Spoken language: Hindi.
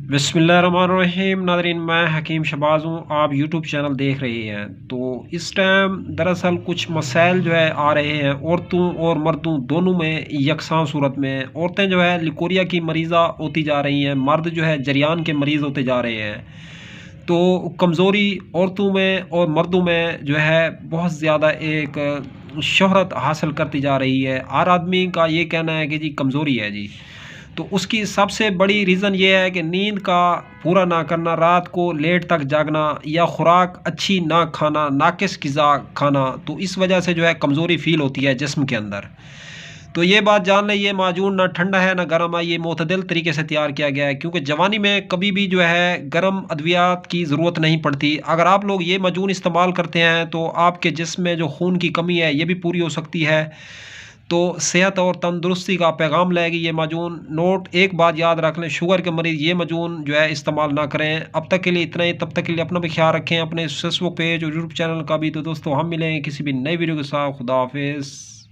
बिस्मिल्लाहिर्रहमानिर्रहीम। नाज़रीन, मैं हकीम शहबाज हूँ। आप यूट्यूब चैनल देख रहे हैं। तो इस टाइम दरअसल कुछ मसाइल जो है आ रहे हैं औरतों और मर्दों दोनों में यकसां सूरत में। औरतें जो है लिकोरिया की मरीज़ा होती जा रही हैं, मर्द जो है जरियान के मरीज़ होते जा रहे हैं। तो कमज़ोरी औरतों में और मर्दों में जो है बहुत ज़्यादा एक शोहरत हासिल करती जा रही है। हर आदमी का ये कहना है कि जी कमज़ोरी है जी। तो उसकी सबसे बड़ी रीज़न ये है कि नींद का पूरा ना करना, रात को लेट तक जागना या खुराक अच्छी ना खाना, नाक़िस ग़िज़ा खाना। तो इस वजह से जो है कमज़ोरी फ़ील होती है जिस्म के अंदर। तो ये बात जान लें, ये माजून ना ठंडा है ना गर्म है, ये मोतदिल तरीके से तैयार किया गया है, क्योंकि जवानी में कभी भी जो है गर्म अद्वियात की ज़रूरत नहीं पड़ती। अगर आप लोग ये माजून इस्तेमाल करते हैं तो आपके जिस्म में जो खून की कमी है ये भी पूरी हो सकती है। तो सेहत और तंदुरुस्ती का पैगाम लाएगी ये माजून। नोट एक बात याद रख लें, शुगर के मरीज़ ये माजून जो है इस्तेमाल ना करें। अब तक के लिए इतना ही, तब तक के लिए अपना भी ख्याल रखें, अपने फेसबुक पेज और यूट्यूब चैनल का भी। तो दोस्तों हम मिलेंगे किसी भी नई वीडियो के साथ। खुदा हाफिज़।